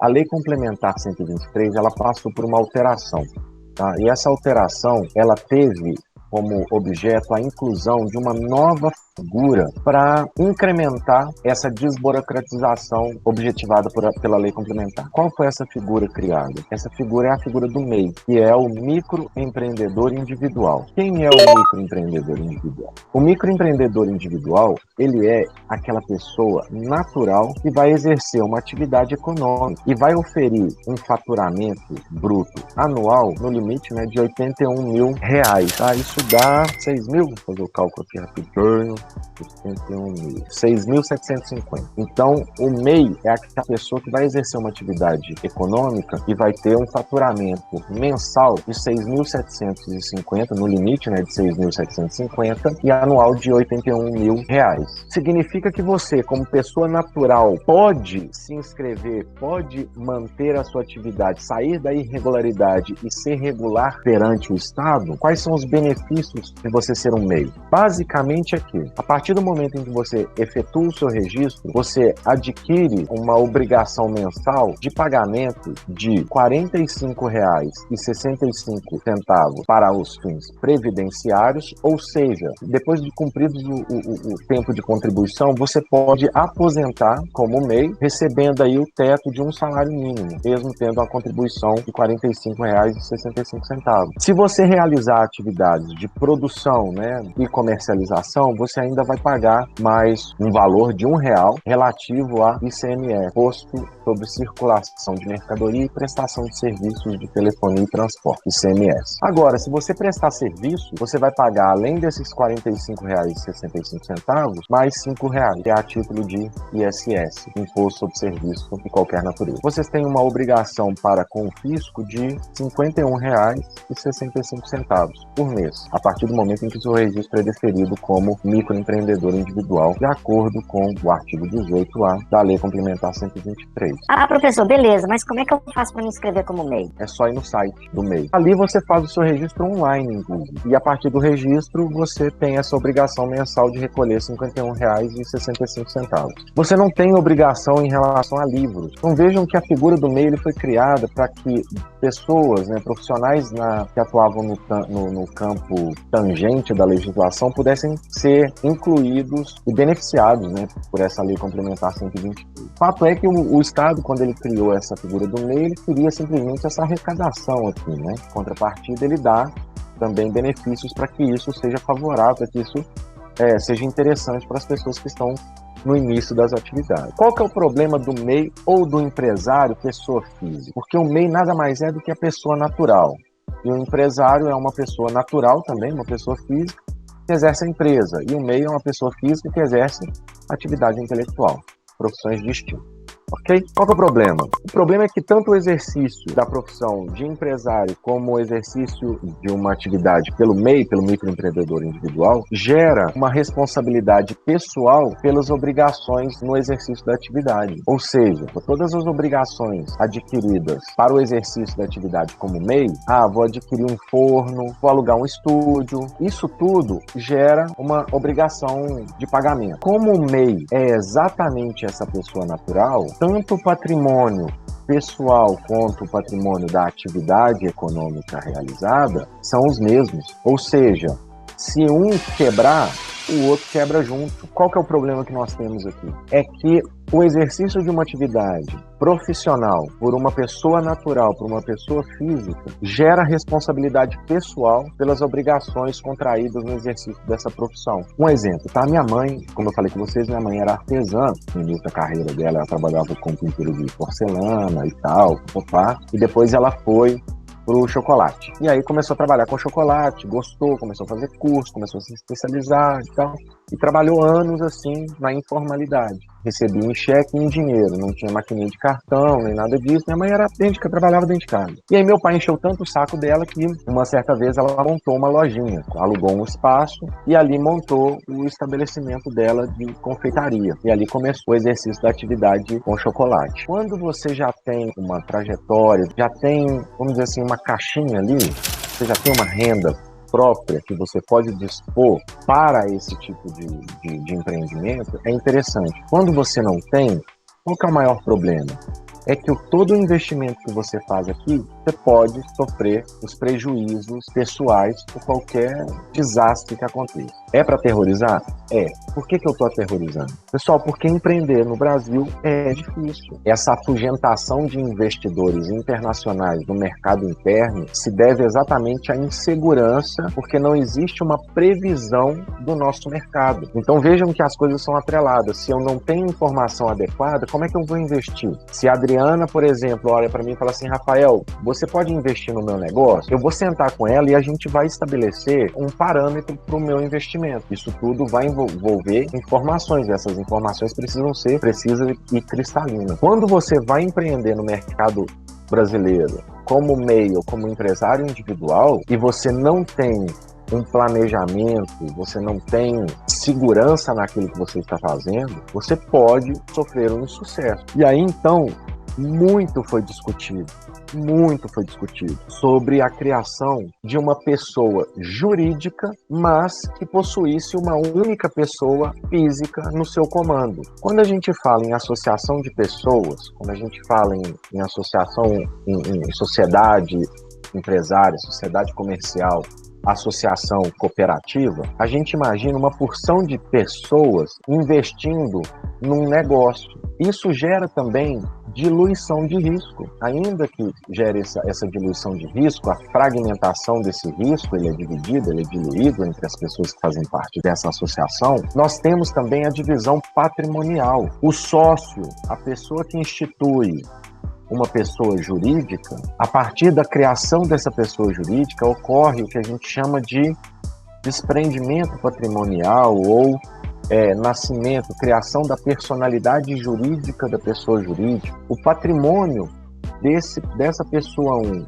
A Lei Complementar 123, ela passou por uma alteração, tá? E essa alteração, ela teve como objeto a inclusão de uma nova figura para incrementar essa desburocratização objetivada pela lei complementar. Qual foi essa figura criada? Essa figura é a figura do MEI, que é o microempreendedor individual. Quem é o microempreendedor individual? O microempreendedor individual, ele é aquela pessoa natural que vai exercer uma atividade econômica e vai oferir um faturamento bruto anual no limite, né, de R$81.000. Ah, isso dá 6 mil? Vou fazer o cálculo aqui rapidinho. 6.750. Então, o MEI é aquela pessoa que vai exercer uma atividade econômica e vai ter um faturamento mensal de 6.750, no limite, né, de 6.750, e anual de R$81.000. Significa que você, como pessoa natural, pode se inscrever, pode manter a sua atividade, sair da irregularidade e ser regular perante o Estado. Quais são os benefícios de você ser um MEI? Basicamente é que, a partir do momento em que você efetua o seu registro, você adquire uma obrigação mensal de pagamento de R$ 45,65 para os fins previdenciários, ou seja, depois de cumprido o tempo de contribuição, você pode aposentar como MEI, recebendo aí o teto de um salário mínimo, mesmo tendo a contribuição de R$ 45,65. Se você realizar atividades de produção, né, e comercialização, você ainda vai pagar mais um valor de R$1 relativo a ICMS, Imposto sobre Circulação de Mercadoria e Prestação de Serviços de Telefonia e Transporte, ICMS. Agora, se você prestar serviço, você vai pagar, além desses R$ 45,65, mais R$5, que é a título de ISS, Imposto sobre Serviço de qualquer natureza. Vocês têm uma obrigação para com o fisco de R$ 51,65 por mês, a partir do momento em que o seu registro é deferido como microempreendedor individual, de acordo com o artigo 18A da Lei Complementar 123. Ah, professor, beleza, mas como é que eu faço para me inscrever como MEI? É só ir no site do MEI. Ali você faz o seu registro online, inclusive. E a partir do registro, você tem essa obrigação mensal de recolher R$ 51,65. Você não tem obrigação em relação a livros. Então vejam que a figura do MEI ele foi criada para que pessoas, né, profissionais que atuavam no campo tangente da legislação pudessem ser incluídos e beneficiados, né, por essa Lei Complementar 123. O fato é que o Estado, quando ele criou essa figura do MEI, ele queria simplesmente essa arrecadação aqui, né? Contrapartida, ele dá também benefícios para que isso seja favorável, para que isso seja interessante para as pessoas que estão no início das atividades. Qual que é o problema do MEI ou do empresário, pessoa física? Porque o MEI nada mais é do que a pessoa natural. E o empresário é uma pessoa natural também, uma pessoa física, que exerce a empresa. E o MEI é uma pessoa física que exerce atividade intelectual, profissões distintas. Ok? Qual que é o problema? O problema é que tanto o exercício da profissão de empresário como o exercício de uma atividade pelo MEI, pelo microempreendedor individual, gera uma responsabilidade pessoal pelas obrigações no exercício da atividade. Ou seja, todas as obrigações adquiridas para o exercício da atividade como MEI, vou adquirir um forno, vou alugar um estúdio, isso tudo gera uma obrigação de pagamento. Como o MEI é exatamente essa pessoa natural, tanto o patrimônio pessoal quanto o patrimônio da atividade econômica realizada são os mesmos. Ou seja, se um quebrar, o outro quebra junto. Qual que é o problema que nós temos aqui? É que o exercício de uma atividade profissional por uma pessoa natural, por uma pessoa física, gera responsabilidade pessoal pelas obrigações contraídas no exercício dessa profissão. Um exemplo, tá? Minha mãe, como eu falei com vocês, minha mãe era artesã. No início da carreira dela, ela trabalhava com pintura de porcelana e tal, e depois ela foi pro chocolate. E aí começou a trabalhar com chocolate, gostou, começou a fazer curso, começou a se especializar e tal. E trabalhou anos assim na informalidade. Recebia em cheque e em dinheiro, não tinha maquininha de cartão, nem nada disso. Minha mãe trabalhava dentro de casa. E aí meu pai encheu tanto o saco dela que uma certa vez ela montou uma lojinha, alugou um espaço e ali montou o estabelecimento dela de confeitaria. E ali começou o exercício da atividade com chocolate. Quando você já tem uma trajetória, já tem, vamos dizer assim, uma caixinha ali, você já tem uma renda própria que você pode dispor para esse tipo de empreendimento, é interessante. Quando você não tem, qual que é o maior problema? é que todo o investimento que você faz aqui, você pode sofrer os prejuízos pessoais por qualquer desastre que aconteça. É para aterrorizar? É. Por que eu estou aterrorizando? Pessoal, porque empreender no Brasil é difícil. Essa afugentação de investidores internacionais no mercado interno se deve exatamente à insegurança, porque não existe uma previsão do nosso mercado. Então vejam que as coisas são atreladas. Se eu não tenho informação adequada, como é que eu vou investir? Se a Adriana, por exemplo, olha para mim e fala assim, Rafael, você pode investir no meu negócio? Eu vou sentar com ela e a gente vai estabelecer um parâmetro para o meu investimento. Isso tudo vai envolver informações. Essas informações precisam ser precisas e cristalinas. Quando você vai empreender no mercado brasileiro como MEI ou como empresário individual e você não tem um planejamento, você não tem segurança naquilo que você está fazendo, você pode sofrer um insucesso. E aí, então, muito foi discutido sobre a criação de uma pessoa jurídica, mas que possuísse uma única pessoa física no seu comando. Quando a gente fala em associação de pessoas, quando a gente fala em associação em sociedade empresária, sociedade comercial, associação cooperativa, a gente imagina uma porção de pessoas investindo num negócio. Isso gera também diluição de risco. Ainda que gere essa diluição de risco, a fragmentação desse risco, ele é dividido, ele é diluído entre as pessoas que fazem parte dessa associação, nós temos também a divisão patrimonial. O sócio, a pessoa que institui uma pessoa jurídica, a partir da criação dessa pessoa jurídica ocorre o que a gente chama de desprendimento patrimonial ou nascimento, criação da personalidade jurídica da pessoa jurídica. O patrimônio dessa pessoa 1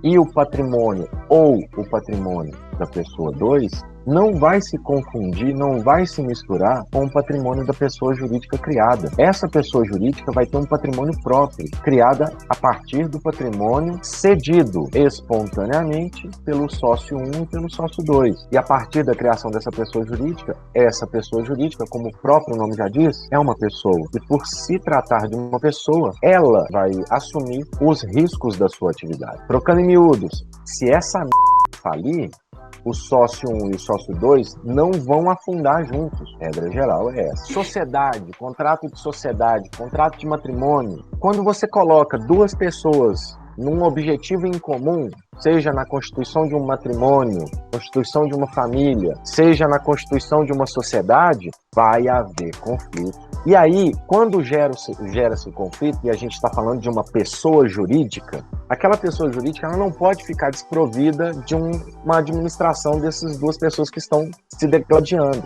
e o patrimônio ou o patrimônio da pessoa 2 não vai se confundir, não vai se misturar com o patrimônio da pessoa jurídica criada. Essa pessoa jurídica vai ter um patrimônio próprio, criada a partir do patrimônio cedido espontaneamente pelo sócio 1 e pelo sócio 2. E a partir da criação dessa pessoa jurídica, essa pessoa jurídica, como o próprio nome já diz, é uma pessoa. E por se tratar de uma pessoa, ela vai assumir os riscos da sua atividade. Trocando em miúdos, se essa falir, o sócio 1 e o sócio 2 não vão afundar juntos. A regra geral é essa. Sociedade, contrato de matrimônio. Quando você coloca duas pessoas num objetivo em comum, seja na constituição de um matrimônio, constituição de uma família, seja na constituição de uma sociedade, vai haver conflito. E aí, quando gera-se o conflito, e a gente está falando de uma pessoa jurídica, aquela pessoa jurídica ela não pode ficar desprovida de uma administração dessas duas pessoas que estão se degladiando.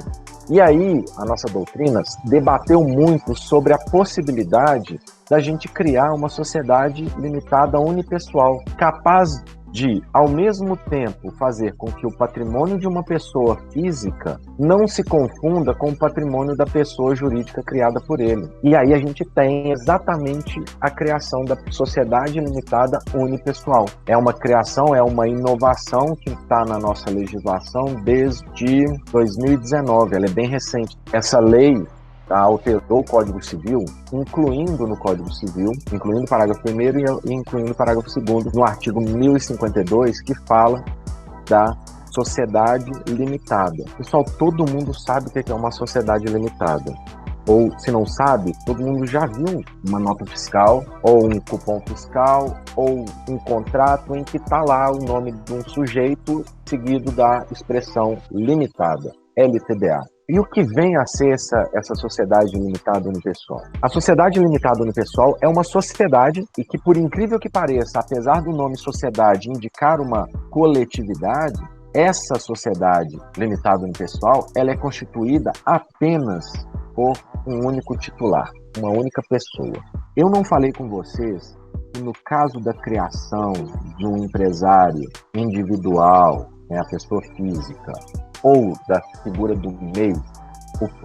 E aí, a nossa doutrina debateu muito sobre a possibilidade da gente criar uma sociedade limitada unipessoal, capaz de, ao mesmo tempo, fazer com que o patrimônio de uma pessoa física não se confunda com o patrimônio da pessoa jurídica criada por ele. E aí a gente tem exatamente a criação da sociedade limitada unipessoal. É uma criação, é uma inovação que está na nossa legislação desde 2019, ela é bem recente. Essa lei alterou o Código Civil, incluindo no Código Civil, incluindo o parágrafo 1º e incluindo o parágrafo 2º, no artigo 1052, que fala da sociedade limitada. Pessoal, todo mundo sabe o que é uma sociedade limitada. Ou, se não sabe, todo mundo já viu uma nota fiscal, ou um cupom fiscal, ou um contrato em que está lá o nome de um sujeito seguido da expressão limitada, LTDA. E o que vem a ser essa sociedade limitada unipessoal? A sociedade limitada unipessoal é uma sociedade e que, por incrível que pareça, apesar do nome sociedade indicar uma coletividade, essa sociedade limitada unipessoal, ela é constituída apenas por um único titular, uma única pessoa. Eu não falei com vocês que no caso da criação de um empresário individual, a pessoa física, ou da figura do MEI,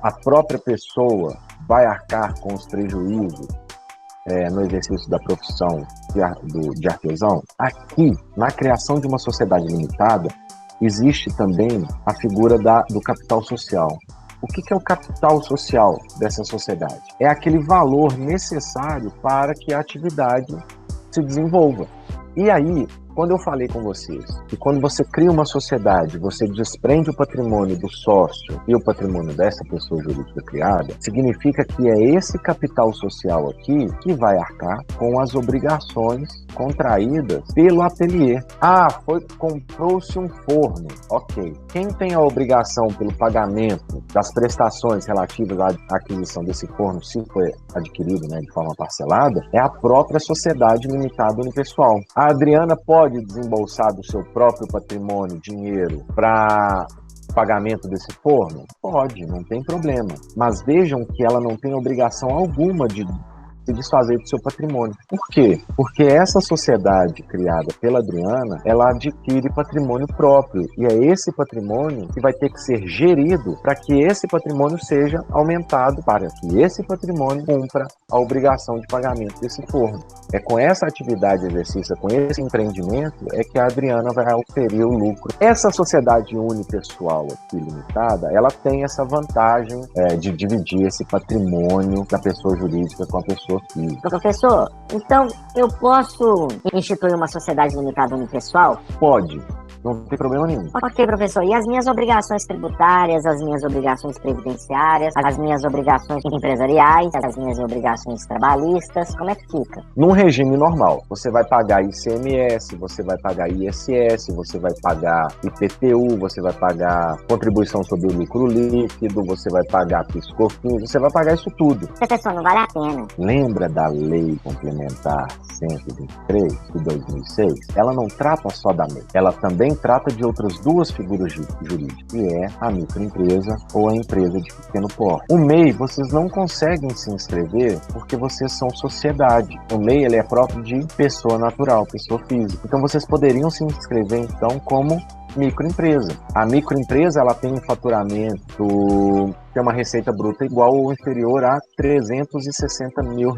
a própria pessoa vai arcar com os prejuízos no exercício da profissão de artesão. Aqui, na criação de uma sociedade limitada, existe também a figura do capital social. O O que é o capital social dessa sociedade? É aquele valor necessário para que a atividade se desenvolva. E aí, quando eu falei com vocês que quando você cria uma sociedade, você desprende o patrimônio do sócio e o patrimônio dessa pessoa jurídica criada, significa que é esse capital social aqui que vai arcar com as obrigações contraídas pelo ateliê. Comprou-se um forno. Ok. Quem tem a obrigação pelo pagamento das prestações relativas à aquisição desse forno, se foi adquirido, né, de forma parcelada, é a própria sociedade limitada unipessoal. A Adriana pode desembolsar do seu próprio patrimônio dinheiro para pagamento desse forno? Pode, não tem problema. Mas vejam que ela não tem obrigação alguma de se desfazer do seu patrimônio. Por quê? Porque essa sociedade criada pela Adriana, ela adquire patrimônio próprio, e é esse patrimônio que vai ter que ser gerido para que esse patrimônio seja aumentado, para que esse patrimônio cumpra a obrigação de pagamento desse forno. É com essa atividade exercícia, com esse empreendimento, é que a Adriana vai oferir o lucro. Essa sociedade unipessoal aqui limitada, ela tem essa vantagem de dividir esse patrimônio da pessoa jurídica com a pessoa física. Professor, então eu posso instituir uma sociedade limitada unipessoal? Pode. Não tem problema nenhum. Ok, professor. E as minhas obrigações tributárias, as minhas obrigações previdenciárias, as minhas obrigações empresariais, as minhas obrigações trabalhistas, como é que fica? Num regime normal, você vai pagar ICMS, você vai pagar ISS, você vai pagar IPTU, você vai pagar contribuição sobre o lucro líquido, você vai pagar PIS/COFINS, você vai pagar isso tudo. Professor, não vale a pena. Lembra da Lei Complementar 123 de 2006? Ela não trata só da MEI, ela também trata de outras duas figuras jurídicas, que é a microempresa ou a empresa de pequeno porte. O MEI, vocês não conseguem se inscrever porque vocês são sociedade. O MEI, ele é próprio de pessoa natural, pessoa física. Então, vocês poderiam se inscrever, então, como microempresa. A microempresa, ela tem um faturamento, tem uma receita bruta igual ou inferior a R$360 mil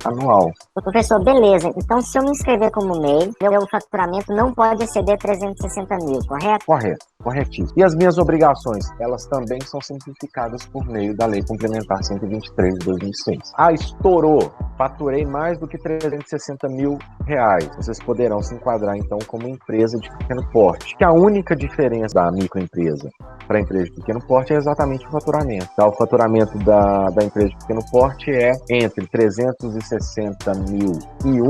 anual. Professor, beleza. Então, se eu me inscrever como MEI, meu faturamento não pode exceder 360 mil, correto? Correto, corretíssimo. E as minhas obrigações, elas também são simplificadas por meio da Lei Complementar 123 de 2006. Estourou, faturei mais do que R$360 mil. Vocês poderão se enquadrar, então, como empresa de pequeno porte. Que a única diferença da microempresa para a empresa de pequeno porte é exatamente o faturamento. Tá? O faturamento da empresa de pequeno porte é entre 360 mil e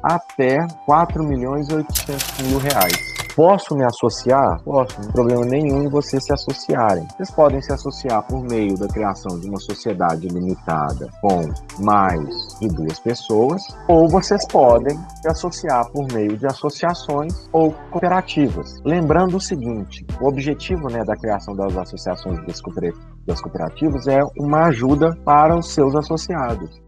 até R$4.800.000. Posso me associar? Posso, não tem problema nenhum em vocês se associarem. Vocês podem se associar por meio da criação de uma sociedade limitada com mais de 2 pessoas, ou vocês podem se associar por meio de associações ou cooperativas. Lembrando o seguinte, o objetivo, da criação das associações das cooperativas é uma ajuda para os seus associados.